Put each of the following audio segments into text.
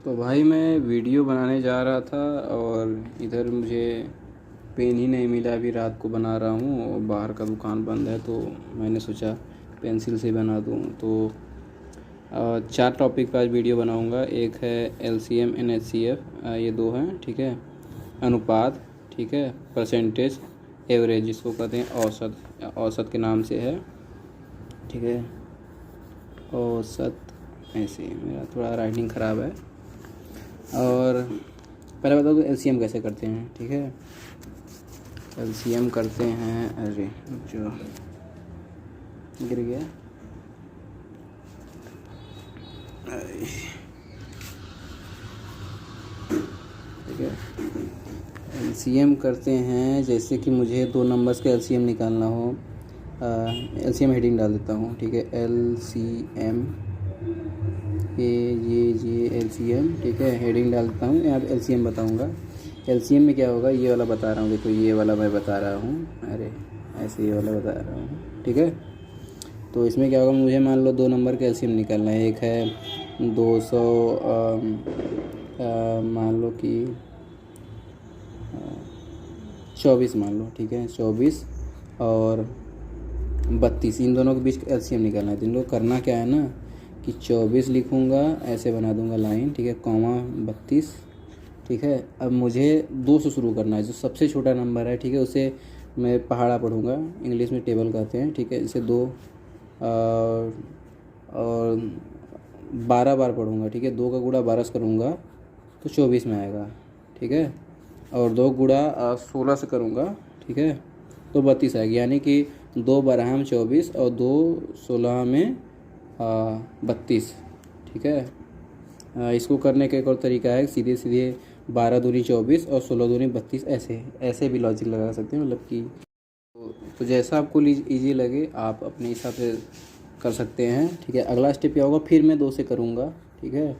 तो भाई मैं वीडियो बनाने जा रहा था और इधर मुझे पेन ही नहीं मिला। अभी रात को बना रहा हूँ और बाहर का दुकान बंद है, तो मैंने सोचा पेंसिल से बना दूँ। तो 4 टॉपिक पर आज वीडियो बनाऊँगा। एक है LCM NHCF, ये 2 हैं, ठीक है। अनुपात, ठीक है। परसेंटेज, एवरेज जिसको कहते हैं औसत, औसत के नाम से है, ठीक है। औसत, ऐसे मेरा थोड़ा राइटिंग ख़राब है। और पहले बता दो LCM कैसे करते हैं, ठीक है। LCM करते हैं, अरे जो गिर गया, ठीक है। LCM करते हैं, जैसे कि मुझे 2 नंबर्स का LCM निकालना हो। LCM हेडिंग डाल देता हूँ, ठीक है। LCM, ये LCM, ठीक है। हेडिंग डालता हूँ, यहाँ पे LCM बताऊँगा। LCM में क्या होगा, ये वाला बता रहा हूँ, देखो ये वाला मैं बता रहा हूँ, अरे ऐसे ये वाला बता रहा हूँ, ठीक है। तो इसमें क्या होगा, मुझे मान लो 2 नंबर का LCM निकालना है। एक है 200, मान लो कि 24 मान लो, ठीक है। 24 और 32, इन दोनों के बीच का LCM निकालना है। तो इन लोग करना क्या है ना कि 24 लिखूँगा, ऐसे बना दूँगा लाइन, ठीक है, कॉमा 32, ठीक है। अब मुझे 2 से शुरू करना है, जो सबसे छोटा नंबर है, ठीक है, उसे मैं पहाड़ा पढ़ूँगा, इंग्लिश में टेबल कहते हैं, ठीक है। इसे 2 और 12 बार पढ़ूँगा, ठीक है। 2 का गुणा 12 से करूँगा तो 24 में आएगा, ठीक है। और 2 गुणा 16 से करूँगा, ठीक है, तो 32 आएगी। यानी कि 2 12 में 24 और 2 16 में 32, ठीक है। इसको करने का एक और तरीका है, सीधे सीधे 12 दूनी 24 और 16 दूनी 32, ऐसे भी लॉजिक लगा सकते हैं, मतलब कि तो जैसा आपको ईजी लगे आप अपने हिसाब से कर सकते हैं, ठीक है। अगला स्टेप क्या होगा, फिर मैं 2 से करूँगा, ठीक है।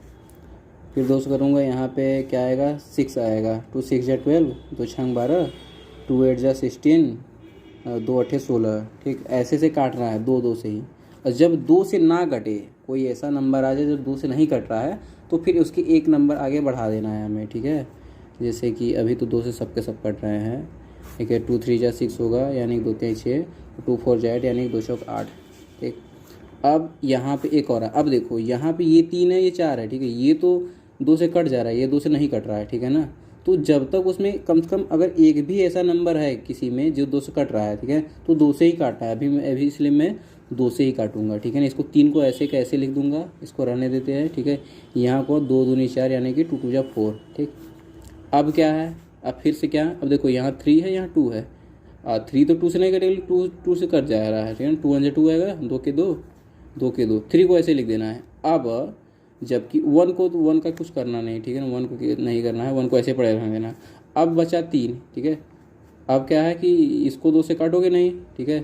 फिर 2 से करूँगा, यहाँ पे क्या आएगा, 6 आएगा। 2 6 जा 12, 2 6 12, 2 8 जा 16, 2 8 16, ठीक। ऐसे से काट रहा है 2 2 से ही। और जब 2 से ना कटे, कोई ऐसा नंबर आ जाए जब 2 से नहीं कट रहा है, तो फिर उसके एक नंबर आगे बढ़ा देना है हमें, ठीक है। जैसे कि अभी तो 2 से सबके सब कट रहे हैं, ठीक है। 2 3 जा 6 होगा, यानी 2 3 6, 2 4 जा 8, यानी 2 चौक 8, ठीक। अब यहाँ पे एक और है, अब देखो यहाँ पे ये 3 है, ये 4 है, ठीक है। ये तो 2 से कट जा रहा है, ये 2 से नहीं कट रहा है, ठीक है ना। तो जब तक उसमें कम से कम अगर एक भी ऐसा नंबर है किसी में जो 2 से कट रहा है, ठीक है, तो 2 से ही काटना है। अभी इसलिए मैं 2 से ही काटूंगा, ठीक है ना। इसको 3 को ऐसे कैसे लिख दूंगा, इसको रहने देते हैं, ठीक है। यहाँ को 2 दूनी 4, यानी कि 2 2 जा 4, ठीक। अब क्या है, अब फिर से क्या, अब देखो यहाँ 3 है, यहाँ 2 है। 3 तो 2 से नहीं कटेगी, 2 से कट जा रहा है, ठीक है। 2 1 2 आएगा, 2 के 2, 2 के 2, 3 को ऐसे लिख देना है। अब जबकि 1 को, तो 1 का कुछ करना नहीं, ठीक है ना। 1 को नहीं करना है, 1 को ऐसे पड़े रहने देना। अब बचा 3, ठीक है। अब क्या है कि इसको 2 से काटोगे नहीं, ठीक है।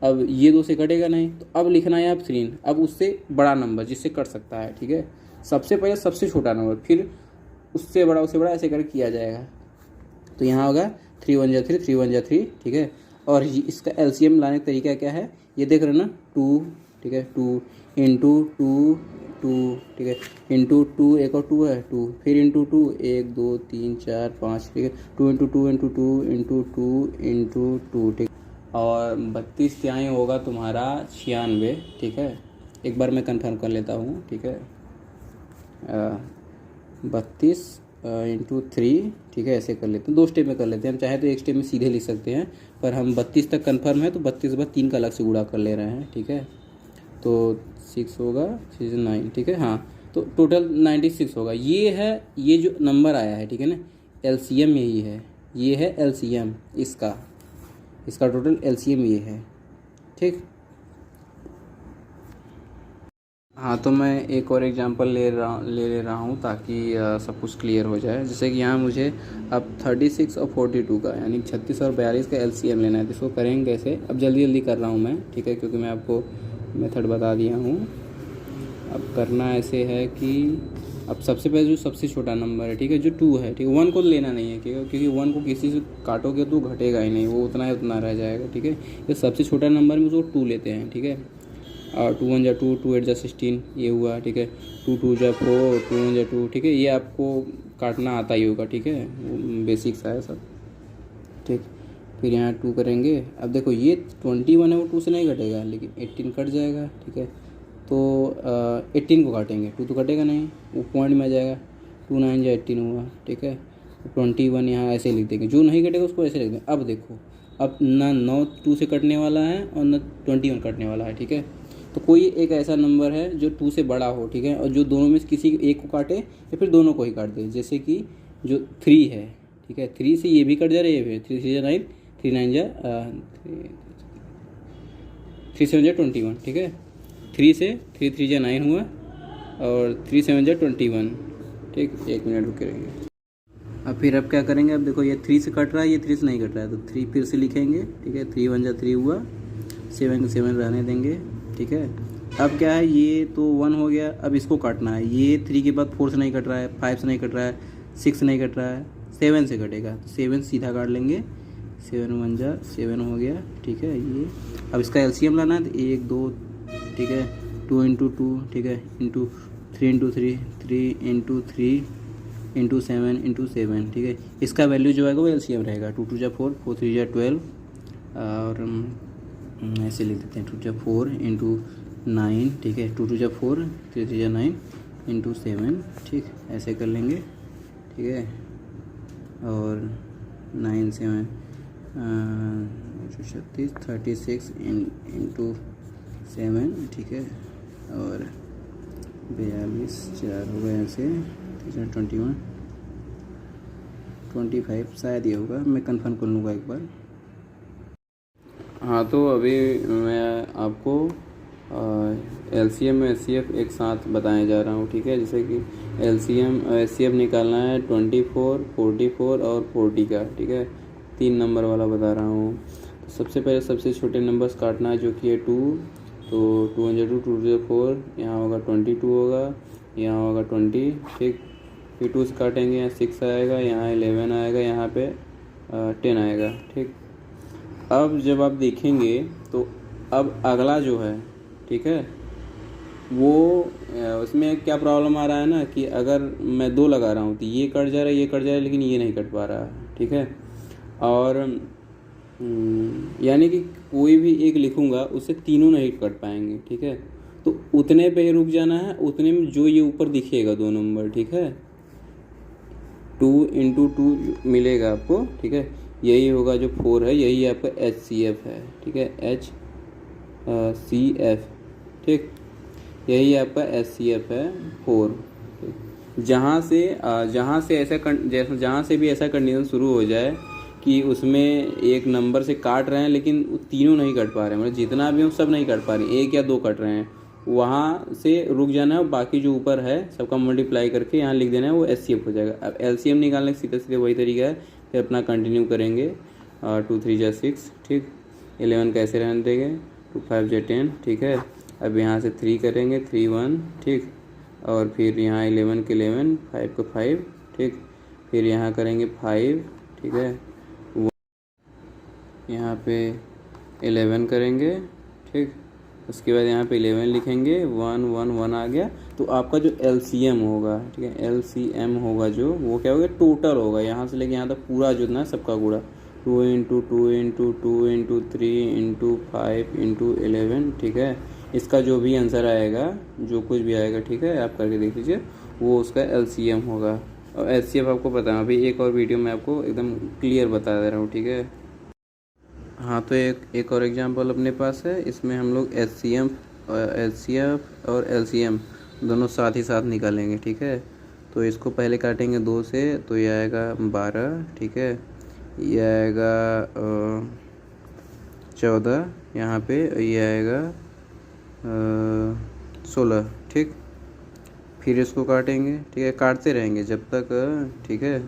अब ये 2 से कटेगा नहीं, तो अब लिखना है आप 3, अब उससे बड़ा नंबर जिससे कट सकता है, ठीक है। सबसे पहले सबसे छोटा नंबर, फिर उससे बड़ा ऐसे कर किया जाएगा। तो यहाँ होगा 3 1 जा 3, 3 1 जा 3, ठीक है। और इसका LCM लाने का तरीका क्या है, ये देख रहे हो ना, 2, ठीक है, 2 इंटू 2 2, ठीक है, इंटू 2, एक और 2 है 2, फिर इंटू 2, 1 2 3 4 5, ठीक है। 2 इंटू 2 इंटू 2 इंटू 2 इंटू 2, ठीक। और 32 तिहाई होगा तुम्हारा 96, ठीक है। एक बार मैं कंफर्म कर लेता हूँ, ठीक है। 32 इंटू 3, ठीक है, ऐसे कर लेते हैं। 2 स्टेप में कर लेते हैं हम, चाहे तो एक स्टेप में सीधे लिख सकते हैं, पर हम 32 तक कंफर्म है तो 32 के बाद 3 का अलग से गुणा कर ले रहे हैं, ठीक है। तो 6 होगा, 6 9, ठीक है। हाँ, तो टोटल 96 होगा। ये है, ये जो नंबर आया है, ठीक है ना, LCM यही है, ये है LCM इसका टोटल LCM ये है, ठीक। हाँ, तो मैं एक और एग्जांपल ले ले रहा हूँ ताकि सब कुछ क्लियर हो जाए। जैसे कि यहाँ मुझे अब 36 और 42 का, यानी 36 और 42 का LCM लेना है। तो इसको करेंगे कैसे, अब जल्दी कर रहा हूँ मैं, ठीक है, क्योंकि मैं आपको मेथड बता दिया हूँ। अब करना ऐसे है कि अब सबसे पहले जो सबसे छोटा नंबर है, ठीक है, जो 2 है, ठीक है। 1 को लेना नहीं है, क्योंकि 1 को किसी से काटोगे तो घटेगा ही नहीं, वो उतना ही उतना रह जाएगा, ठीक है। ये सबसे छोटा नंबर में उसको 2 लेते हैं, ठीक है। और 2 1 जा 2, 2 8 जा 16 ये हुआ, ठीक है। 2 2 जा 4, 2 1 जा 2, ठीक है। ये आपको काटना आता ही होगा, ठीक है, बेसिक्स है सब, ठीक। फिर यहाँ 2 करेंगे। अब देखो ये 21 है, वो 2 से नहीं कटेगा, लेकिन 18 कट जाएगा, ठीक है। तो 18 को काटेंगे, 2 तो कटेगा नहीं, वो पॉइंट में आ जाएगा। 2 9 जा 18 हुआ, ठीक है। 21 यहाँ ऐसे लिख देंगे, जो नहीं कटेगा उसको ऐसे लिख देंगे। अब देखो, अब ना 9 2 से कटने वाला है और ना 21 कटने वाला है, ठीक है। तो कोई एक ऐसा नंबर है जो 2 से बड़ा हो, ठीक है, और जो दोनों में से किसी एक को काटे या फिर दोनों को ही काट दे। जैसे कि जो 3 है, ठीक है, 3 से ये भी कट जा रहा है, ये भी। 3 3 जा 9, 3 9 जा 3 7 जा 21, ठीक है। 3 से 3 3 जा 9 हुआ और 3 7 जा 21, ठीक। 1 मिनट रुके रहेंगे। अब फिर अब क्या करेंगे, अब देखो ये 3 से कट रहा है, ये 3 से नहीं कट रहा है, तो 3 फिर से लिखेंगे, ठीक है। 3 1 जा 3 हुआ, 7 को 7 रहने देंगे, ठीक है। अब क्या है, ये तो 1 हो गया। अब इसको काटना है, ये 3 के बाद 4 से नहीं कट रहा है, 5 से नहीं कट रहा है, 6 से नहीं कट रहा है, 7 से कटेगा, तो 7 सीधा काट लेंगे। 7 1 जा 7 हो गया, ठीक है। ये अब इसका एलसीएम लाना है, तो 1 2, ठीक है, 2 इंटू 2, ठीक है, into 3 into 3, 3 into 3 into 7 into 7, ठीक है। इसका वैल्यू जो आएगा वो एलसीएम रहेगा। 2 2 जा 4, 4 3 जा 12, और ऐसे लिख देते हैं 2 जा 4 इंटू 9, ठीक है। 2 2 जा 4, 3 3 जा 9 इंटू 7, ठीक, ऐसे कर लेंगे, ठीक है। और 9 7 36 36 इंटू 7, ठीक है। और 42 4 हो गए ऐसे, 21 25 शायद ये होगा, मैं कंफर्म कर लूँगा एक बार। हाँ, तो अभी मैं आपको एलसीएम एच सी एफ एक साथ बताने जा रहा हूँ, ठीक है। जैसे कि एलसीएम एच सी एफ निकालना है 24 44 और 40 का, ठीक है। 3 नंबर वाला बता रहा हूँ। तो सबसे पहले सबसे छोटे नंबर्स काटना है, जो कि है 2, तो 2 1 जा 2, 2 2 जा 4, यहाँ होगा 22 होगा, यहाँ होगा 20, ठीक। फिर 2 से काटेंगे, यहाँ 6 आएगा, यहाँ 11 आएगा, यहाँ पे 10 आएगा, ठीक। अब जब आप देखेंगे तो अब अगला जो है, ठीक है, वो उसमें क्या प्रॉब्लम आ रहा है ना, कि अगर मैं 2 लगा रहा हूँ तो ये कट जा रहा है, ये कट जा रहा है, लेकिन ये नहीं कट पा रहा है, ठीक है। और यानी कि कोई भी एक लिखूँगा उससे तीनों नहीं कट पाएंगे, ठीक है। तो उतने पे ही रुक जाना है, उतने में जो ये ऊपर दिखेगा 2 नंबर, ठीक है। 2 इंटू 2 मिलेगा आपको, ठीक है। यही होगा जो 4 है, यही आपका एच सी एफ है, ठीक है, एच सी एफ, ठीक। यही आपका एच सी एफ है 4। जहाँ से ऐसा जहाँ से भी ऐसा कंडीशन शुरू हो जाए कि उसमें एक नंबर से काट रहे हैं लेकिन तीनों नहीं कट पा रहे हैं, मतलब जितना भी हो सब नहीं कट पा रहे, 1 या 2 कट रहे हैं, वहाँ से रुक जाना है। बाकी जो ऊपर है सबका मल्टीप्लाई करके यहाँ लिख देना है, वो एच सी एफ हो जाएगा। अब एल सी एम निकालने का सीधे सीधे वही तरीका है, फिर अपना कंटिन्यू करेंगे। 2 3 जा 6, ठीक। 11 कैसे रहने देंगे, 2 5 जा 10, ठीक है। अब यहाँ से 3 करेंगे, 3 1, ठीक। और फिर यहाँ 11 के 11, 5 को 5, ठीक। फिर यहाँ करेंगे 5, ठीक है। यहाँ पे 11 करेंगे, ठीक। उसके बाद यहाँ पे 11 लिखेंगे, 1 1 1 आ गया। तो आपका जो एलसीएम होगा, ठीक है, एलसीएम होगा जो, वो क्या होगा, टोटल होगा, यहाँ से लेके यहाँ तक पूरा जितना है सबका गुणा। 2 into 2 into 2 into 3 into 5 into 11, ठीक है। इसका जो भी आंसर आएगा, जो कुछ भी आएगा, ठीक है, आप करके देख लीजिए, वो उसका एलसीएम होगा। और एचसीएफ आपको पता है, अभी एक और वीडियो में आपको एकदम क्लियर बता दे रहा हूँ, ठीक है। हाँ, तो एक और एग्जांपल अपने पास है, इसमें हम लोग एचसीएफ और एलसीएम दोनों साथ ही साथ निकालेंगे, ठीक है। तो इसको पहले काटेंगे 2 से, तो ये आएगा 12, ठीक है। ये आएगा 14, यहाँ पे ये आएगा 16, ठीक। फिर इसको काटेंगे, ठीक है, काटते रहेंगे जब तक, ठीक है,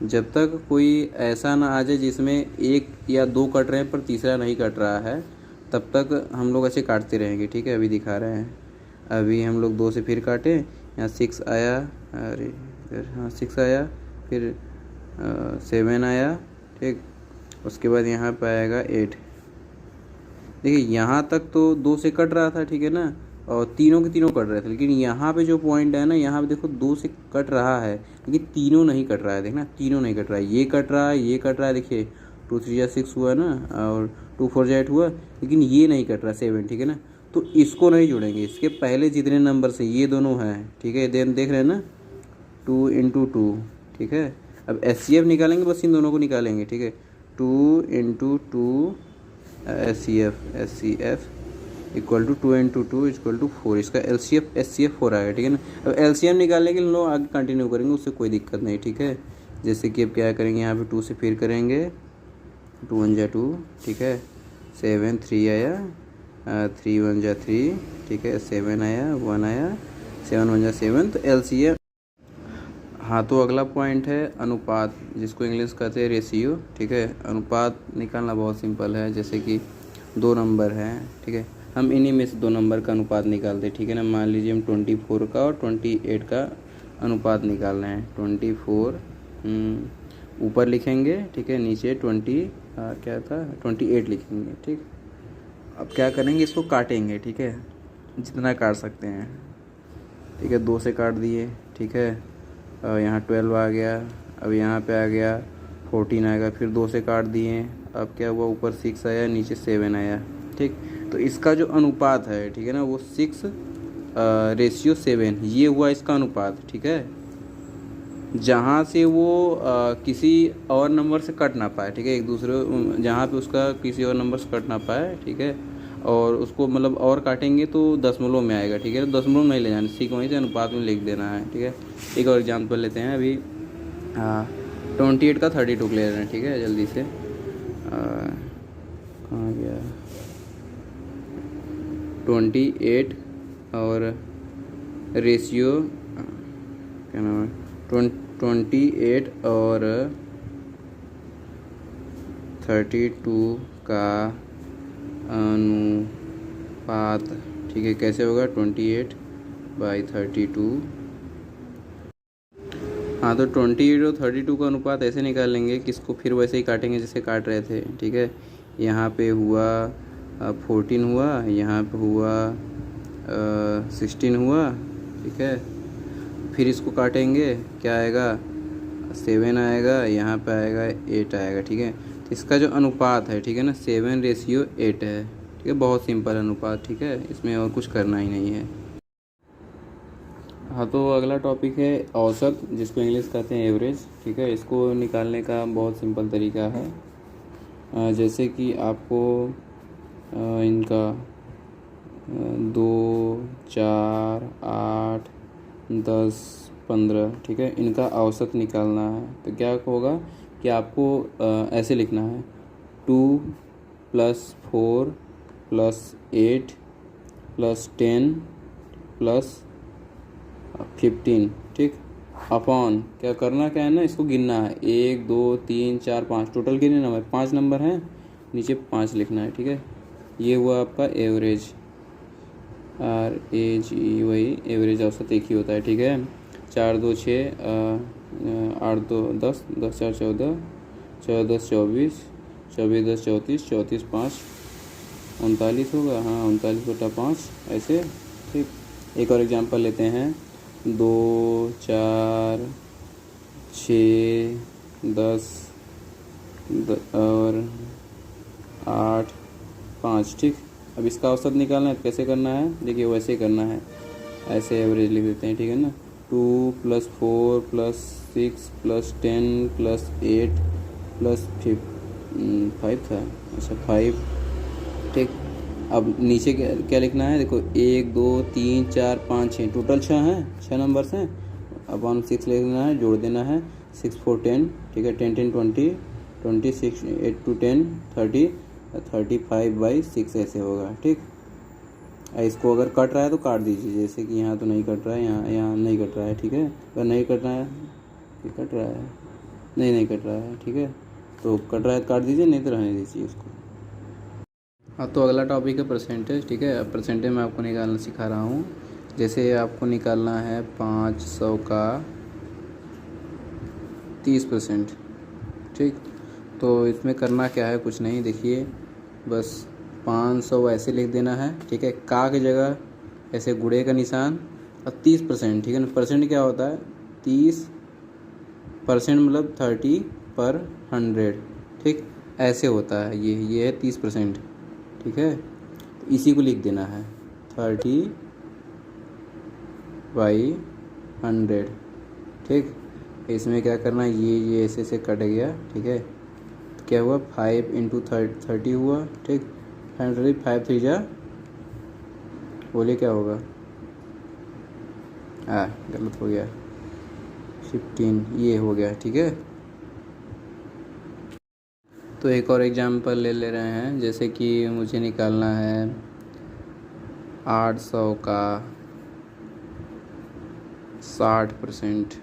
जब तक कोई ऐसा ना आ जाए जिसमें 1 या 2 कट रहे हैं पर तीसरा नहीं कट रहा है, तब तक हम लोग ऐसे काटते रहेंगे, ठीक है। अभी दिखा रहे हैं, अभी हम लोग 2 से फिर काटे, यहाँ 6 आया, अरे हाँ 6 आया, फिर 7 आया, ठीक। उसके बाद यहाँ पर आएगा 8, देखिए यहाँ तक तो 2 से कट रहा था, ठीक है ना, और तीनों के तीनों कट रहे थे, लेकिन यहाँ पे जो पॉइंट है ना, यहाँ पे देखो 2 से कट रहा है लेकिन तीनों नहीं कट रहा है। देखना, तीनों नहीं कट रहा है, ये कट रहा है, ये कट रहा है, देखिए 2 3 6 हुआ ना, और 2 4 8 हुआ, लेकिन ये नहीं कट रहा 7, ठीक है ना। तो इसको नहीं जोड़ेंगे, इसके पहले जितने नंबर से ये दोनों हैं, ठीक है, देख रहे हैं ना, 2 × 2, ठीक है। अब HCF निकालेंगे, बस इन दोनों को निकालेंगे, ठीक है। 2 × 2 HCF equal to 2 × 2 equal to 4। इसका HCF 4 आएगा, ठीक है ना। अब LCM निकालने के लिए लोग आगे कंटिन्यू करेंगे, उससे कोई दिक्कत नहीं, ठीक है। जैसे कि अब क्या करेंगे, यहाँ पे 2 से फिर करेंगे, 2 1 × 2, ठीक है। 7 3 आया, 3 1 × 3, ठीक है। 7 आया, 1 आया, 7 1 × 7, तो LCM। हाँ, तो अगला पॉइंट है अनुपात, जिसको इंग्लिश कहते हैं रेशियो, ठीक है। अनुपात निकालना बहुत सिंपल है। जैसे कि 2 नंबर हैं, ठीक है, हम इन्हीं में से 2 नंबर का अनुपात निकालते हैं, ठीक है ना। मान लीजिए हम 24 का और 28 का अनुपात निकाल रहे हैं। 24 ऊपर लिखेंगे, ठीक है, नीचे 28 लिखेंगे, ठीक। अब क्या करेंगे, इसको काटेंगे, ठीक है, जितना काट सकते हैं, ठीक है। 2 से काट दिए, ठीक है, यहाँ 12 आ गया, अब यहाँ पे आ गया 14 आएगा, फिर 2 से काट दिए, अब क्या हुआ, ऊपर 6 आया, नीचे 7 आया, ठीक। तो इसका जो अनुपात है, ठीक है ना, वो 6:7, ये हुआ इसका अनुपात, ठीक है। जहाँ से वो किसी और नंबर से कट ना पाए, ठीक है, एक दूसरे, जहाँ पे उसका किसी और नंबर से कट ना पाए, ठीक है, और उसको मतलब और काटेंगे तो दशमलव में आएगा, ठीक है। तो दशमलव नहीं ले जाना, ठीक, वहीं से अनुपात में लिख देना है, ठीक है। एक और एग्जाम्पल लेते हैं अभी, 28 का 32 ले रहे हैं, ठीक है, जल्दी से। कहाँ गया, 28 और रेशियो, क्या नाम है, 28 और 32 का अनुपात, ठीक है, कैसे होगा, 28/32। हाँ, तो 28 और 32 का अनुपात ऐसे निकालेंगे कि इसको फिर वैसे ही काटेंगे जैसे काट रहे थे, ठीक है। यहाँ पे हुआ 14 हुआ, यहाँ पे हुआ 16 हुआ, ठीक है। फिर इसको काटेंगे, क्या आएगा, 7 आएगा, यहाँ पे आएगा 8 आएगा, ठीक है। तो इसका जो अनुपात है, ठीक है ना, 7:8 है, ठीक है। बहुत सिंपल अनुपात, ठीक है, इसमें और कुछ करना ही नहीं है। हाँ, तो अगला टॉपिक है औसत, जिसको इंग्लिश कहते हैं एवरेज, ठीक है। इसको निकालने का बहुत सिंपल तरीका है। जैसे कि आपको इनका 2 4 8 10 15, ठीक है, इनका औसत निकालना है। तो क्या होगा कि आपको ऐसे लिखना है, 2 + 4 + 8 + 10 + 15, ठीक, अपॉन, क्या करना, क्या है ना, इसको गिनना है, 1 2 3 4 5, टोटल कितने नंबर, 5 नंबर हैं, नीचे 5 लिखना है, ठीक है। ये हुआ आपका एवरेज, RAGE, वही एवरेज, औसत एक ही होता है, ठीक है। 4 2 6 8 2 10 10 4 14 14 10 24 24 10 34 34 5 39 होगा, हाँ, 39/5 ऐसे, ठीक। एक और एग्जांपल लेते हैं, 2 4 6 10 और 8 5, ठीक। अब इसका औसत निकालना है, कैसे करना है, देखिए वैसे ही करना है, ऐसे एवरेज लिख देते हैं, ठीक है ना। 2 + 4 + 6 + 10 + 8 + 5 था, अच्छा 5, ठीक। अब नीचे क्या लिखना है, देखो 1 2 3 4 5 6, टोटल 6 हैं, 6 नंबर्स हैं, अपॉन 6 लिखना है, जोड़ देना है, 6 4 10, ठीक है, 10 10 20 26 8 2 10 30 35/6 ऐसे होगा, ठीक। इसको अगर कट रहा है तो काट दीजिए, जैसे कि यहाँ तो नहीं कट रहा है, यहाँ नहीं कट रहा है, ठीक है। अगर नहीं कट रहा है, ये कट रहा है, नहीं कट रहा है, ठीक है, तो कट रहा है तो काट दीजिए, नहीं तो रहने दीजिए उसको। हाँ, तो अगला टॉपिक है परसेंटेज, ठीक है। अब परसेंटेज मैं आपको निकालना सिखा रहा हूँ। जैसे आपको निकालना है 500 का 30%, ठीक। तो इसमें करना क्या है, कुछ नहीं, देखिए बस 500 ऐसे लिख देना है, ठीक है। का की जगह ऐसे गुणे का निशान और 30%, ठीक है ना। परसेंट क्या होता है, 30% मतलब 30/100, ठीक, ऐसे होता है। ये है 30%, ठीक है। तो इसी को लिख देना है 30/100, ठीक। इसमें क्या करना है, ये ऐसे कट गया, ठीक है। तो क्या हुआ, 5 × 30 हुआ, ठीक। 5 3 जा, बोले क्या होगा, गलत हो गया, 15 ये हो गया, ठीक है। तो एक और एग्जांपल ले रहे हैं, जैसे कि मुझे निकालना है 800 का 60%,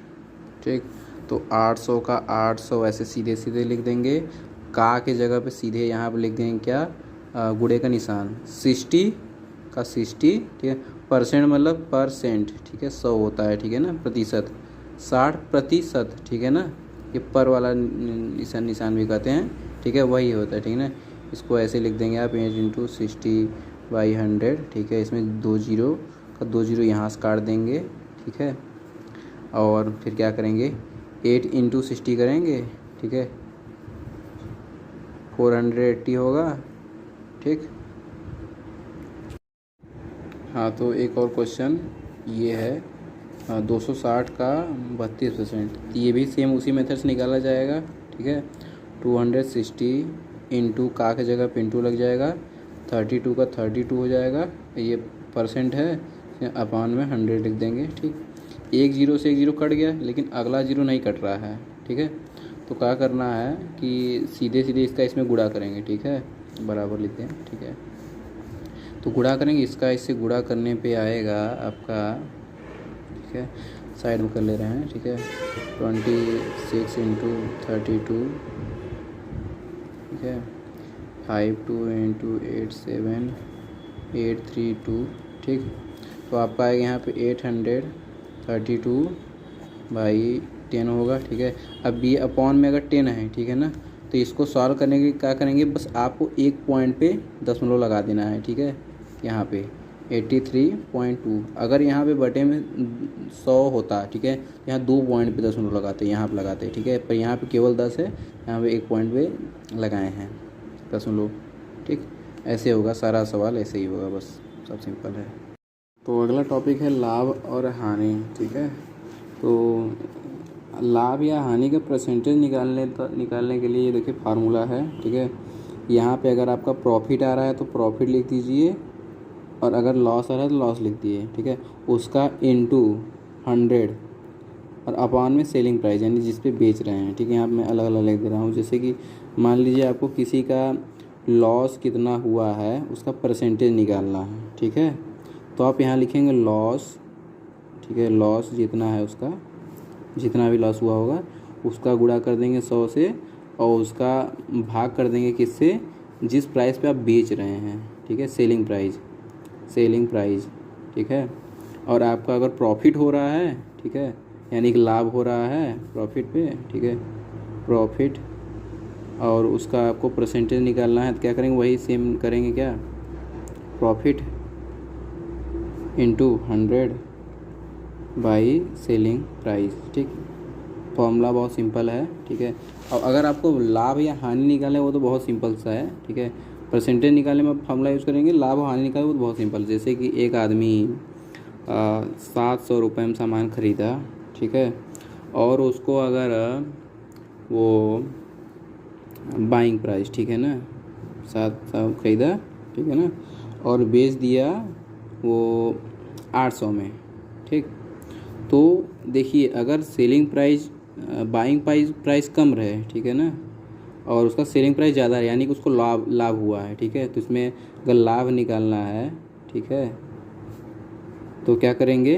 ठीक। तो 800 का 800 ऐसे सीधे सीधे लिख देंगे। का के जगह पे सीधे यहाँ पे लिख देंगे क्या, गुणे का निशान। 60 का 60, ठीक है। परसेंट मतलब परसेंट, ठीक है, 100 होता है, ठीक है ना। प्रतिशत 60%, ठीक है ना। ये पर वाला निशान भी कहते हैं, ठीक है, वही होता है, ठीक है ना। इसको ऐसे लिख देंगे आप 8 × 60/100, ठीक है। इसमें 2 जीरो का 2 जीरो यहाँ से काट देंगे, ठीक है। और फिर क्या करेंगे, 8 × 60 करेंगे, ठीक है, 480 होगा, ठीक। हाँ, तो एक और क्वेश्चन ये है, 260 का 32%, ये भी सेम उसी मेथड से निकाला जाएगा, ठीक है। 260 इंटू का के जगह पे इंटू लग जाएगा, 32 का 32 हो जाएगा, ये परसेंट है, अपान में 100 लिख देंगे, ठीक। एक जीरो से एक जीरो कट गया, लेकिन अगला जीरो नहीं कट रहा है, ठीक है। तो क्या करना है कि सीधे सीधे इसका इसमें गुणा करेंगे, ठीक है, बराबर लिखते हैं, ठीक है। तो गुणा करेंगे, इसका इससे गुणा करने पे आएगा आपका, ठीक है, साइड में कर ले रहे हैं, ठीक है, 26 × 32, ठीक है, 52 × 8 7 832, ठीक। तो आपका आएगा यहाँ पे 832/10 होगा, ठीक है। अब ये अपॉन में अगर 10 है, ठीक है ना, तो इसको सॉल्व करने के क्या करेंगे, बस आपको एक पॉइंट पे दशमलव लगा देना है, ठीक है। यहाँ पे 83.2, अगर यहाँ पे बटे में 100 होता, ठीक है, यहाँ 2 पॉइंट पे दशमलव लगाते, यहाँ पे लगाते, ठीक है। पर यहाँ पे केवल 10 है, यहाँ पे एक पॉइंट पे लगाए हैं दशमलव, ठीक। ऐसे होगा सारा सवाल, ऐसे ही होगा, बस सब सिंपल है। तो अगला टॉपिक है लाभ और हानि, ठीक है। तो लाभ या हानि का परसेंटेज निकालने के लिए देखिए फार्मूला है, ठीक है। यहाँ पे अगर आपका प्रॉफिट आ रहा है तो प्रॉफिट लिख दीजिए, और अगर लॉस आ रहा है तो लॉस लिख दिए, ठीक है। उसका इंटू 100 और अपान में सेलिंग प्राइस, यानी जिस पे बेच रहे हैं, ठीक है। यहाँ पे मैं अलग अलग लिख दे रहा हूँ, जैसे कि मान लीजिए आपको किसी का लॉस कितना हुआ है उसका परसेंटेज निकालना है, ठीक है। तो आप यहाँ लिखेंगे लॉस, ठीक है, लॉस जितना है उसका, जितना भी लॉस हुआ होगा उसका गुणा कर देंगे 100 से, और उसका भाग कर देंगे किससे, जिस प्राइस पे आप बेच रहे हैं, ठीक है, सेलिंग प्राइस, ठीक है। और आपका अगर प्रॉफिट हो रहा है, ठीक है, यानी कि लाभ हो रहा है प्रॉफिट पे, ठीक है, प्रॉफिट, और उसका आपको परसेंटेज निकालना है, तो क्या करेंगे, वही सेम करेंगे, क्या, प्रॉफिट इंटू 100/सेलिंग प्राइस, ठीक। फॉर्मूला बहुत सिंपल है, ठीक है। और अगर आपको लाभ या हानि निकालना है वो तो बहुत सिंपल सा है, ठीक है। परसेंटेज निकालने में फॉर्मूला यूज़ करेंगे, लाभ और हानि निकालने वो तो बहुत सिंपल, जैसे कि एक आदमी 700 रुपये में सामान ख़रीदा, ठीक है, और उसको अगर वो बाइंग प्राइस, ठीक है ना, 700 ख़रीदा, ठीक है ना, और बेच दिया वो 800 में, ठीक। तो देखिए अगर सेलिंग प्राइस बाइंग प्राइस कम रहे, ठीक है ना, और उसका सेलिंग प्राइस ज़्यादा है, यानी कि उसको लाभ हुआ है, ठीक है। तो इसमें अगर लाभ निकालना है, ठीक है, तो क्या करेंगे,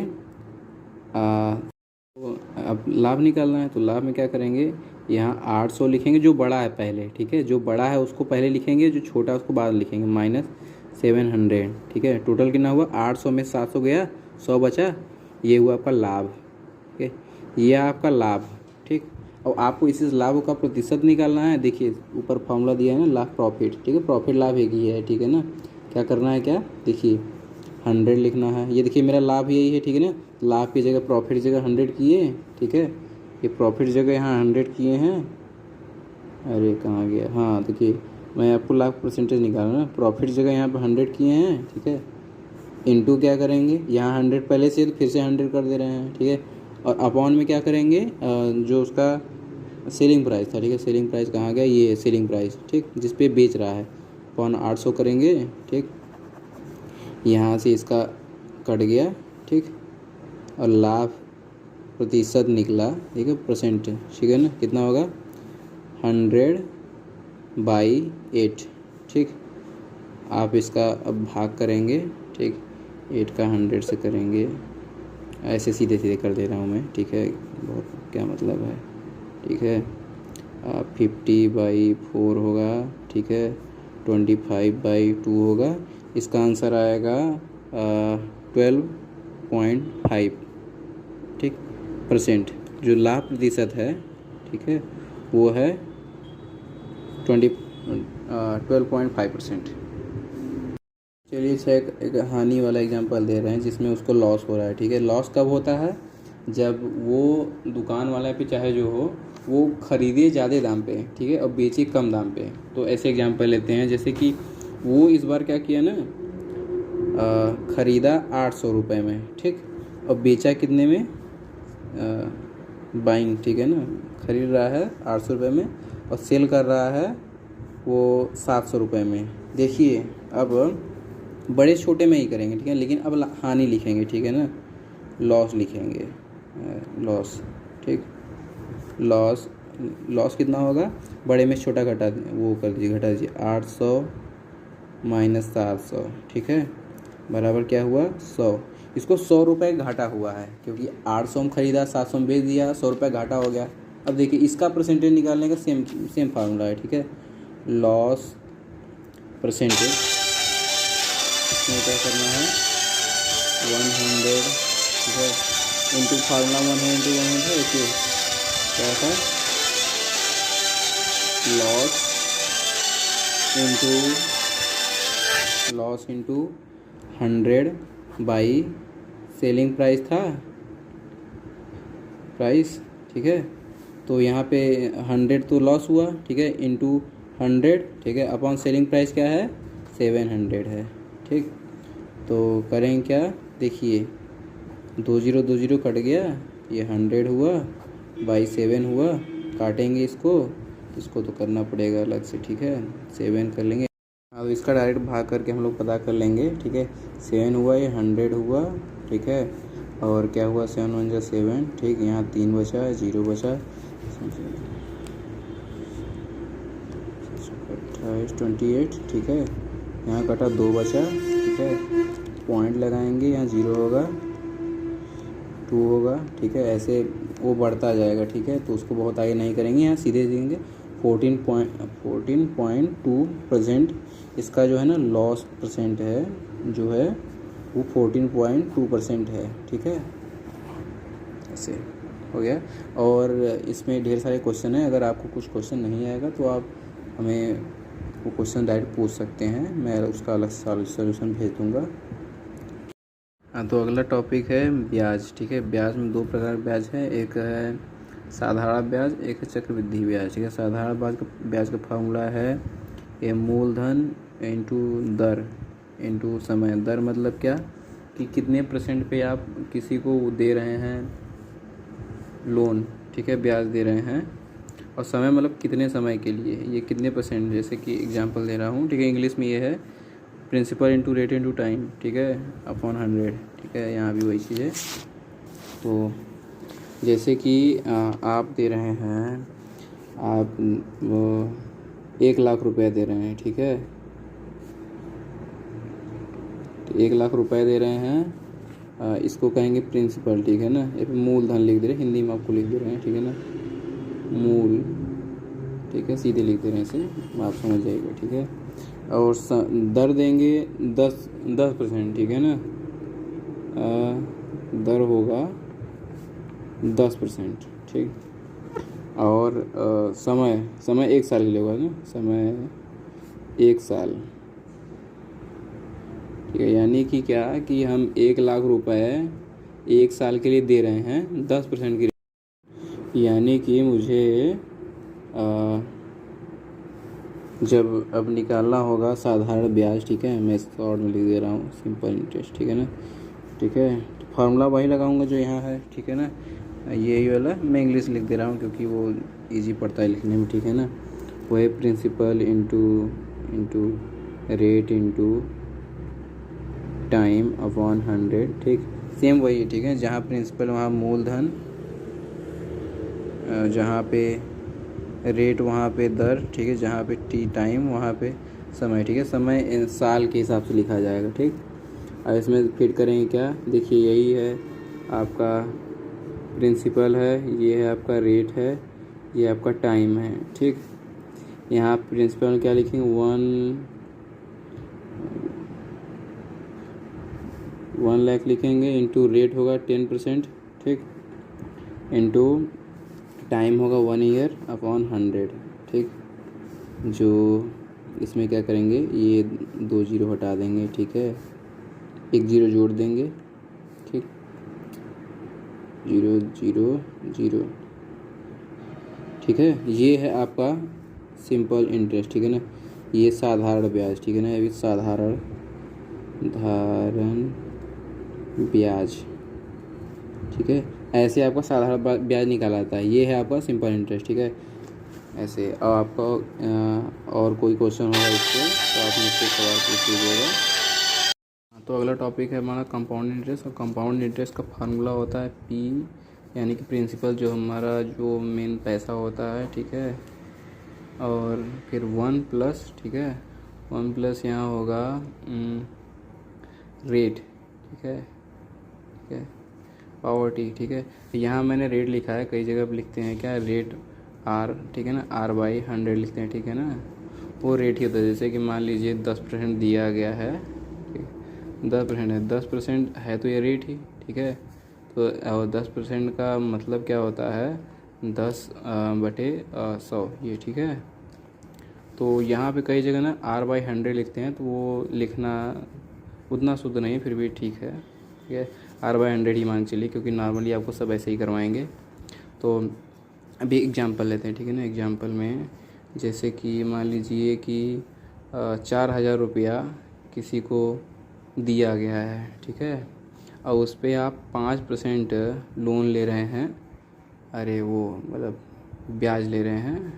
तो अब लाभ निकालना है तो लाभ में क्या करेंगे, यहाँ 800 लिखेंगे जो बड़ा है पहले, ठीक है, जो बड़ा है उसको पहले लिखेंगे, जो छोटा है उसको बाद लिखेंगे, -700, ठीक है। टोटल कितना हुआ, 800 में 700 गया, 100 बचा, ये हुआ आपका लाभ, ठीक है, ये आपका लाभ, ठीक। और आपको इसी लाभ का प्रतिशत निकालना है। देखिए ऊपर फॉर्मूला दिया है ना, लाभ प्रॉफिट, ठीक है, प्रॉफिट लाभ एक ही है, ठीक है ना। क्या करना है, क्या देखिए 100 लिखना है। ये देखिए मेरा लाभ यही है, ठीक है ना। लाभ की जगह प्रॉफिट जगह 100 किए, ठीक है। ये प्रॉफिट जगह यहाँ 100 किए हैं। अरे कहाँ गया, हाँ देखिए मैं आपको लाभ परसेंटेज निकालना ना, प्रॉफिट जगह यहाँ पर 100 किए हैं, ठीक है। इनटू क्या करेंगे, यहाँ 100 पहले से तो फिर से 100 कर दे रहे हैं, ठीक है। और अपॉन में क्या करेंगे, जो उसका सेलिंग प्राइस था, ठीक है। सेलिंग प्राइस कहाँ गया, ये सेलिंग प्राइस, ठीक, जिस पे बेच रहा है, अपॉन 800 करेंगे, ठीक। यहाँ से इसका कट गया, ठीक। और लाभ प्रतिशत निकला, ठीक है, परसेंट, ठीक है ना। कितना होगा 100/8, ठीक। आप इसका अब भाग करेंगे, ठीक, 8 का 100 से करेंगे, ऐसे सीधे सीधे कर दे रहा हूँ मैं, ठीक है, बहुत क्या मतलब है, ठीक है। 50/4 होगा, ठीक है, 25/2 होगा। इसका आंसर आएगा 12.5, ठीक, परसेंट। जो लाभ प्रतिशत है, ठीक है, वो है 12.5%। चलिए इसका एक हानि वाला एग्जांपल दे रहे हैं जिसमें उसको लॉस हो रहा है, ठीक है। लॉस कब होता है, जब वो दुकान वाला पे चाहे जो हो वो ख़रीदे ज़्यादा दाम पे, ठीक है, और बेचे कम दाम पे। तो ऐसे एग्जांपल लेते हैं, जैसे कि वो इस बार क्या किया ना, ख़रीदा 800 रुपये में, ठीक, और बेचा कितने में, बाइंग, ठीक है ना, ख़रीद रहा है 800 रुपये में और सेल कर रहा है वो 700 रुपये में। देखिए अब बड़े छोटे में ही करेंगे, ठीक है, लेकिन अब हानि लिखेंगे, ठीक है ना, लॉस लिखेंगे, लॉस, ठीक। लॉस कितना होगा, बड़े में छोटा घटा वो कर दीजिए, घटा दीजिए, 800 - 700, ठीक है, बराबर क्या हुआ 100। इसको 100 रुपये घाटा हुआ है, क्योंकि 800 में ख़रीदा, 700 में बेच दिया, 100 रुपये घाटा हो गया। अब देखिए इसका परसेंटेज निकालने का सेम फार्मूला है, ठीक है। लॉस परसेंटेज, इसमें क्या करना है 100, ठीक है, इंटू फार्मूला 100 देखिए क्या था, loss into 100 by selling price था, प्राइस, ठीक है। तो यहाँ पे 100 तो लॉस हुआ, ठीक है, इंटू 100, ठीक है, अपॉन सेलिंग प्राइस क्या है 700 है, ठीक। तो करें क्या, देखिए 20 कट गया, ये 100 हुआ बाई 7 हुआ, काटेंगे इसको तो करना पड़ेगा अलग से, ठीक है, 7 कर लेंगे। अब इसका डायरेक्ट भाग करके हम लोग पता कर लेंगे, ठीक है। 7 हुआ, ये 100 हुआ, ठीक है, और क्या हुआ 7 × 1 = 7, ठीक। यहाँ 3 बचा, 0 बचा, 28, ठीक है। यहाँ कटा 2 बचा, ठीक है, पॉइंट लगाएंगे, यहाँ 0 होगा, 2 होगा, ठीक है, ऐसे वो बढ़ता जाएगा, ठीक है। तो उसको बहुत आगे नहीं करेंगे, यहाँ सीधे देंगे 14.2%। इसका जो है ना लॉस परसेंट है, जो है वो 14.2% है, ठीक है, ऐसे हो गया। और इसमें ढेर सारे क्वेश्चन हैं, अगर आपको कुछ क्वेश्चन नहीं आएगा तो आप हमें वो क्वेश्चन डायरेक्ट पूछ सकते हैं, मैं उसका अलग सॉल्यूशन भेज दूँगा। हाँ, तो अगला टॉपिक है ब्याज, ठीक है। ब्याज में 2 प्रकार ब्याज है, एक है साधारण ब्याज, एक है चक्रवृद्धि ब्याज, ठीक है। साधारण ब्याज का फार्मूला है ये मूलधन इंटू दर इंटू समय। दर मतलब क्या, कि कितने % पे आप किसी को दे रहे हैं लोन, ठीक है, ब्याज दे रहे हैं, और समय मतलब कितने समय के लिए, ये कितने %, जैसे कि एग्जांपल दे रहा हूँ, ठीक है। इंग्लिश में ये है principal into rate into time, ठीक है, अपॉन 100, ठीक है। यहाँ भी वही चीज़ है। तो जैसे कि आप दे रहे हैं, आप 1 लाख रुपए दे रहे हैं, ठीक है, तो 1 लाख रुपए दे रहे हैं, इसको कहेंगे प्रिंसिपल, ठीक है ना। ये मूलधन लिख दे रहे हैं, हिंदी में आपको लिख दे रहे हैं, ठीक है ना, मूल, ठीक है, सीधे लिख दे रहे हैं, इसे आप समझ जाइएगा, ठीक है। और दर देंगे 10%, ठीक है ना, दर होगा 10%, ठीक। और समय समय 1 साल के लिए होगा ना, समय 1 साल, ठीक है। यानी कि क्या कि हम 1 लाख रुपए 1 साल के लिए दे रहे हैं 10% की, यानी कि मुझे जब अब निकालना होगा साधारण ब्याज, ठीक है, मैं शॉर्ट में लिख दे रहा हूँ सिंपल इंटरेस्ट, ठीक है ना, ठीक है। तो फार्मूला वही लगाऊंगा जो यहाँ है, ठीक है ना, यही वाला मैं इंग्लिश लिख दे रहा हूँ क्योंकि वो इजी पड़ता है लिखने में, ठीक है ना। वही principal into rate into time upon 100, ठीक, सेम वही है, ठीक है। जहाँ प्रिंसिपल वहाँ मूलधन, जहाँ पे रेट वहाँ पे दर, ठीक है, जहाँ पे टी टाइम वहाँ पे समय, ठीक है। समय साल के हिसाब से लिखा जाएगा, ठीक। अब इसमें फिट करेंगे क्या, देखिए यही है आपका प्रिंसिपल है, ये है आपका रेट है, ये आपका टाइम है, ठीक। यहाँ प्रिंसिपल में क्या लिखेंगे, 1 लाख लिखेंगे, इंटू रेट होगा 10%, ठीक, इंटू टाइम होगा 1 ईयर अपॉन 100, ठीक। जो इसमें क्या करेंगे, ये 2 जीरो हटा देंगे, ठीक है, 1 जीरो जोड़ देंगे, ठीक, 0 0 0, ठीक है। ये है आपका सिंपल इंटरेस्ट, ठीक है ना, ये साधारण ब्याज, ठीक है ना, अभी साधारण ब्याज, ठीक है। ऐसे आपका साधारण ब्याज निकाला जाता है, ये है आपका सिंपल इंटरेस्ट, ठीक है। ऐसे अब आपका और कोई क्वेश्चन होगा इससे तो आप मुझसे सवाल पूछ लीजिएगा। तो अगला टॉपिक है हमारा कंपाउंड इंटरेस्ट, और कंपाउंड इंटरेस्ट का फार्मूला होता है पी, यानी कि प्रिंसिपल जो हमारा जो मेन पैसा होता है, ठीक है, और फिर 1 प्लस, ठीक है, 1 प्लस यहाँ होगा रेट, ठीक है, ठीक है, पावर टी, ठीक है। यहाँ मैंने रेट लिखा है, कई जगह लिखते हैं क्या रेट आर, ठीक है ना, R/100 लिखते हैं, ठीक है ना, वो रेट ही होता है। जैसे कि मान लीजिए 10% दिया गया है, ठीक, 10% है, 10% है तो ये रेट ही, ठीक है। तो और 10% का मतलब क्या होता है, 10/100, ये, ठीक है। तो यहाँ पे कई जगह ना R/100 लिखते हैं, तो वो लिखना उतना शुद्ध नहीं, फिर भी ठीक है, ठीक है, R/100 ही मान चलिए, क्योंकि नॉर्मली आपको सब ऐसे ही करवाएंगे। तो अभी एग्जांपल लेते हैं, ठीक है ना। एग्जांपल में जैसे कि मान लीजिए कि 4,000 रुपया किसी को दिया गया है, ठीक है, और उस पर आप 5% लोन ले रहे हैं, अरे वो मतलब ब्याज ले रहे हैं,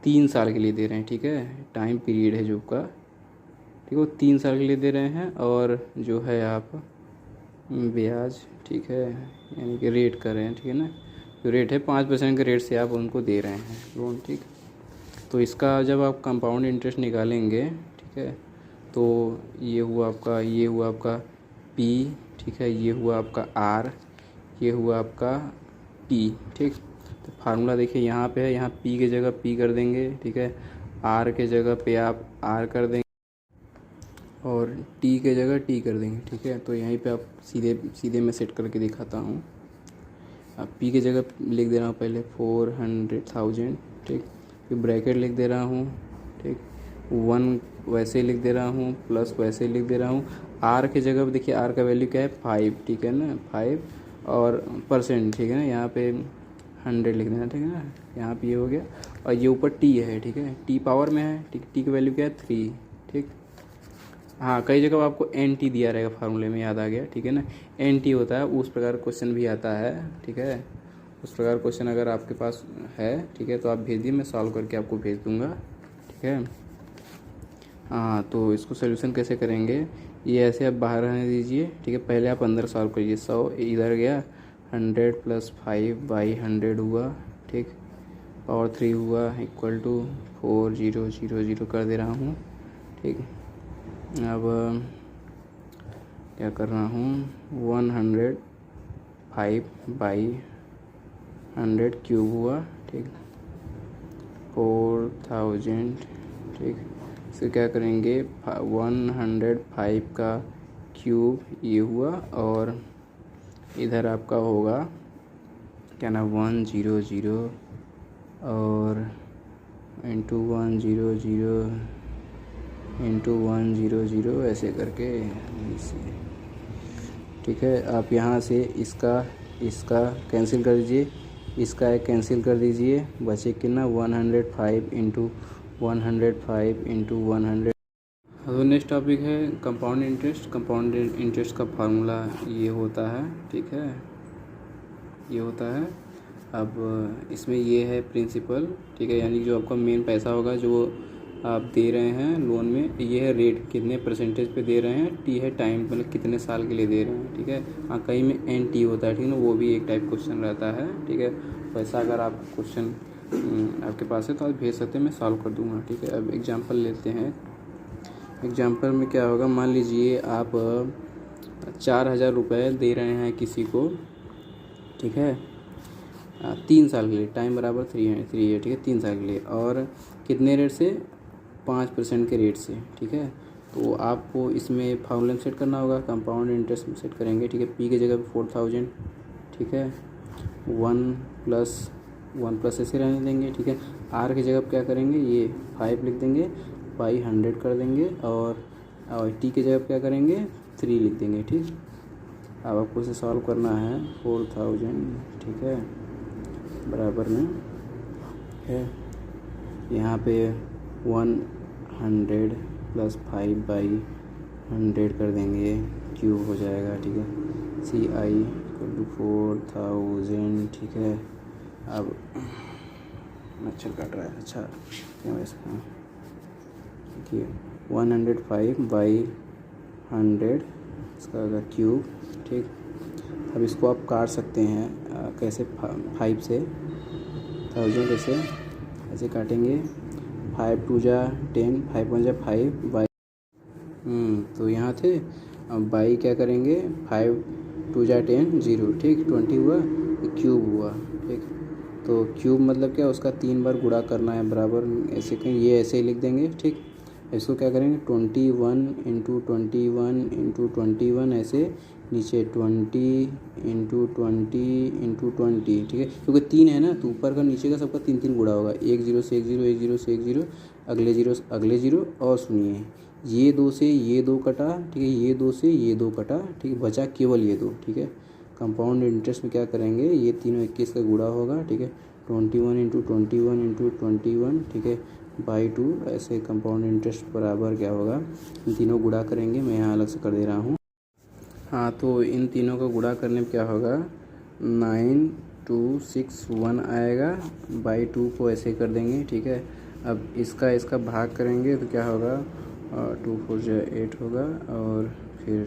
3 साल के लिए दे रहे हैं, ठीक है, टाइम पीरियड है जो का, ठीक है, वो 3 साल के लिए दे रहे हैं, और जो है आप ब्याज, ठीक है, यानी कि रेट कर रहे हैं, ठीक है ना, जो रेट है 5% के रेट से आप उनको दे रहे हैं लोन, ठीक। तो इसका जब आप कंपाउंड इंटरेस्ट निकालेंगे, ठीक है, तो ये हुआ आपका P, ठीक है, ये हुआ आपका R, ये हुआ आपका T, ठीक। तो फार्मूला देखिए यहाँ पे है, यहाँ P की जगह P कर देंगे, ठीक है, R के जगह पे आप R कर देंगे, और T के जगह T कर देंगे, ठीक है। तो यहीं पे आप सीधे सीधे मैं सेट करके दिखाता हूँ। अब P की जगह लिख दे रहा हूँ पहले 400,000, ठीक, फिर ब्रैकेट लिख दे रहा हूँ, ठीक, 1 वैसे ही लिख दे रहा हूँ, प्लस वैसे ही लिख दे रहा हूँ। R की जगह पे देखिए R का वैल्यू क्या है 5, ठीक है ना, 5 और परसेंट, ठीक है ना, यहाँ पे 100 लिख देना, ठीक है ना, यहाँ पे ये हो गया, और ये ऊपर T है, ठीक है, T पावर में है, ठीक, T की वैल्यू क्या है 3, ठीक। हाँ, कई जगह आपको NT दिया रहेगा फार्मूले में, याद आ गया, ठीक है ना, NT होता है, उस प्रकार क्वेश्चन भी आता है, ठीक है, उस प्रकार क्वेश्चन अगर आपके पास है, ठीक है, तो आप भेज दिए, मैं सॉल्व करके आपको भेज दूँगा, ठीक है। हाँ, तो इसको सोल्यूशन कैसे करेंगे, ये ऐसे आप बाहर रहने दीजिए, ठीक है, पहले आप अंदर सॉल्व करिए, 100 इधर गया, 100 + 5/100 हुआ, ठीक, पावर 3 हुआ, इक्वल टू 4000 कर दे रहा हूँ, ठीक। अब क्या कर रहा हूँ, 105/100 क्यूब हुआ, ठीक, 4000, ठीक। इसे क्या करेंगे, 105 का क्यूब ये हुआ, और इधर आपका होगा क्या ना 100 और इंटू 100 इंटू 100 ऐसे करके इसे, ठीक है। आप यहाँ से इसका कैंसिल कर दीजिए, इसका एक कैंसिल कर दीजिए, बचे कितना 105 इंटू 100। अब नेक्स्ट टॉपिक है कंपाउंड इंटरेस्ट। कंपाउंड इंटरेस्ट का फार्मूला ये होता है, ठीक है, ये होता है। अब इसमें ये है प्रिंसिपल, ठीक है, यानी जो आपका मेन पैसा होगा जो आप दे रहे हैं लोन में, ये है रेट कितने परसेंटेज पे दे रहे हैं, टी है टाइम, मतलब कितने साल के लिए दे रहे हैं, ठीक है। हाँ, कहीं में एन टी होता है, ठीक है ना, वो भी एक टाइप क्वेश्चन रहता है, ठीक है। वैसा अगर आप क्वेश्चन आपके पास है तो आप भेज सकते हैं, मैं सॉल्व कर दूंगा, ठीक है। अब एग्जांपल लेते हैं। एग्जांपल में क्या होगा, मान लीजिए आप 4000 रुपये दे रहे हैं किसी को, ठीक है, 3 साल के लिए, टाइम बराबर 3 है, ठीक है, 3 साल के लिए, और कितने रेट से, 5% के रेट से, ठीक है। तो आपको इसमें फार्मूला सेट करना होगा, कंपाउंड इंटरेस्ट में सेट करेंगे, ठीक है। पी की जगह पे 4000, ठीक है, 1 प्लस ऐसे रहने देंगे, ठीक है। आर की जगह पे क्या करेंगे, ये 5 लिख देंगे, बाई 100 कर देंगे, और टी की जगह पे क्या करेंगे, 3 लिख देंगे, ठीक। अब आपको इसे सॉल्व करना है, 4000, ठीक है, बराबर में है यहाँ पे 100 प्लस 5/100 कर देंगे, क्यूब हो जाएगा, ठीक है। CI = 4000, ठीक है। अब मच्छर काट रहा है, अच्छा क्या वैसे, देखिए 105/100 इसका होगा क्यूब, ठीक। अब इसको आप काट सकते हैं, कैसे, 5 से 1000 ऐसे काटेंगे, 5 2 जा 10, 5 1 जा 5 बाई, तो यहाँ थे। अब बाई क्या करेंगे, 5 2 जा 10 0, ठीक, 20 हुआ, क्यूब हुआ, ठीक। तो क्यूब मतलब क्या, उसका 3 बार गुणा करना है, बराबर ऐसे कहीं, ये ऐसे ही लिख देंगे, ठीक। इसको क्या करेंगे, 21 इंटू 21 इंटू 21 ऐसे, नीचे 20 इंटू 20 इंटू 20, ठीक है। क्योंकि 3 है ना, तो ऊपर का नीचे का सबका 3 गुणा होगा, 1 0 से 1 0, 1 0 से 1 0, अगले 0 अगले 0, और सुनिए ये 2 से ये 2 कटा, ठीक है, ये 2 से ये 2 कटा, ठीक है, बचा केवल ये 2, ठीक है। कंपाउंड इंटरेस्ट में क्या करेंगे, ये तीनों 21 का गुणा होगा, ठीक है, 21 इंटू 21 इंटू 21, ठीक है, बाई 2, ऐसे कंपाउंड इंटरेस्ट बराबर क्या होगा, इन तीनों गुणा करेंगे, मैं यहाँ अलग से कर दे रहा हूँ। हाँ, तो इन तीनों का गुणा करने में क्या होगा, 9261 आएगा, बाई 2 को ऐसे कर देंगे, ठीक है। अब इसका भाग करेंगे तो क्या होगा, 2 4 जा 8 होगा, और फिर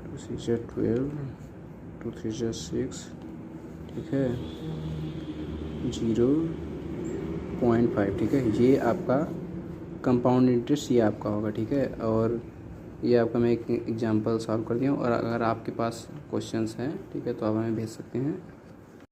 2 6 जा 12, 2 3 जा 6, ठीक है, 0.5, ठीक है। ये आपका कंपाउंड इंटरेस्ट, ये आपका होगा, ठीक है। और ये आपका मैं एक एग्जांपल सॉल्व कर दिया हूँ, और अगर आपके पास क्वेश्चंस हैं, ठीक है, तो आप हमें भेज सकते हैं।